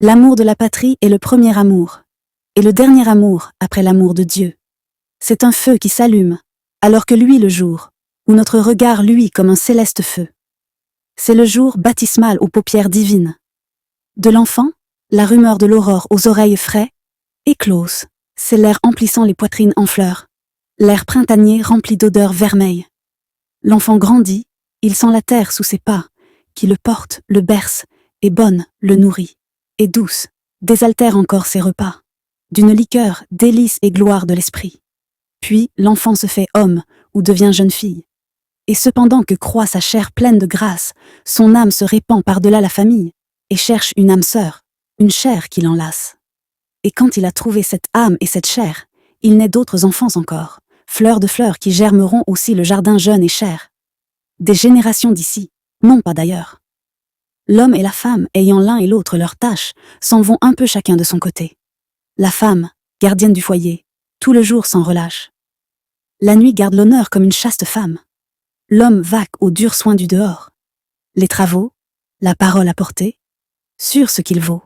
L'amour de la patrie est le premier amour, et le dernier amour après l'amour de Dieu. C'est un feu qui s'allume, alors que luit le jour, où notre regard luit comme un céleste feu. C'est le jour baptismal aux paupières divines. De l'enfant, la rumeur de l'aurore aux oreilles frais, éclose, c'est l'air emplissant les poitrines en fleurs, l'air printanier rempli d'odeurs vermeilles. L'enfant grandit, il sent la terre sous ses pas, qui le porte, le berce, et bonne, le nourrit, et douce, désaltère encore ses repas, d'une liqueur, délice et gloire de l'esprit. Puis l'enfant se fait homme, ou devient jeune fille. Et cependant que croît sa chair pleine de grâce, son âme se répand par-delà la famille, et cherche une âme sœur, une chair qui l'enlace. Et quand il a trouvé cette âme et cette chair, il naît d'autres enfants encore, fleurs de fleurs qui germeront aussi le jardin jeune et cher. Des générations d'ici, non pas d'ailleurs. L'homme et la femme, ayant l'un et l'autre leurs tâches, s'en vont un peu chacun de son côté. La femme, gardienne du foyer, tout le jour sans relâche. La nuit garde l'honneur comme une chaste femme. L'homme vaque aux durs soins du dehors. Les travaux, la parole à porter, sur ce qu'il vaut.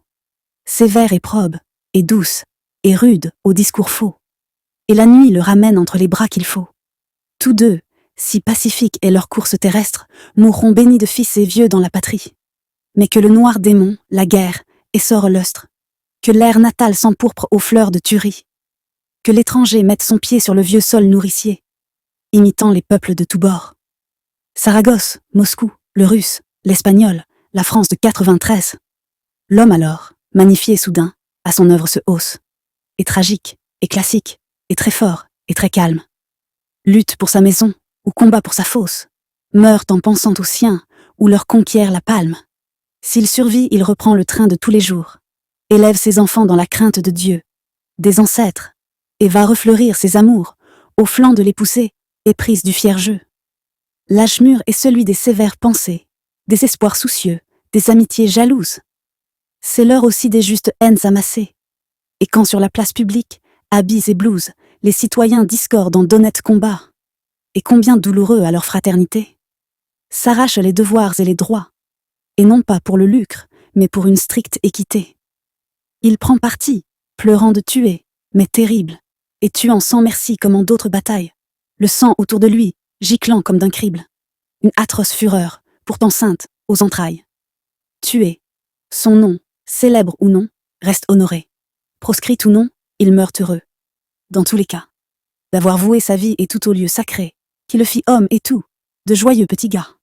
Sévère et probe, et douce, et rude au discours faux. Et la nuit le ramène entre les bras qu'il faut. Tous deux, si pacifiques est leur course terrestre, mourront bénis de fils et vieux dans la patrie. Mais que le noir démon, la guerre, essore lustre. Que l'air natal s'empourpre aux fleurs de tuerie. Que l'étranger mette son pied sur le vieux sol nourricier, imitant les peuples de tous bords. Saragosse, Moscou, le russe, l'espagnol, la France de 93. L'homme alors, magnifié soudain, à son œuvre se hausse. Et tragique, et classique, et très fort, et très calme. Lutte pour sa maison, ou combat pour sa fosse. Meurt en pensant aux siens, ou leur conquiert la palme. S'il survit, il reprend le train de tous les jours. Élève ses enfants dans la crainte de Dieu, des ancêtres, et va refleurir ses amours, au flanc de les pousser, éprise du fier jeu. L'âge mûr est celui des sévères pensées, des espoirs soucieux, des amitiés jalouses. C'est l'heure aussi des justes haines amassées. Et quand sur la place publique, habits et blouses, les citoyens discordent en d'honnêtes combats, et combien douloureux à leur fraternité, s'arrachent les devoirs et les droits, et non pas pour le lucre, mais pour une stricte équité. Il prend parti, pleurant de tuer, mais terrible, et tuant sans merci comme en d'autres batailles, le sang autour de lui, giclant comme d'un crible. Une atroce fureur, pourtant sainte, aux entrailles. Tué, son nom, célèbre ou non, reste honoré. Proscrit ou non, il meurt heureux. Dans tous les cas, d'avoir voué sa vie et tout au lieu sacré, qui le fit homme et tout, de joyeux petits gars.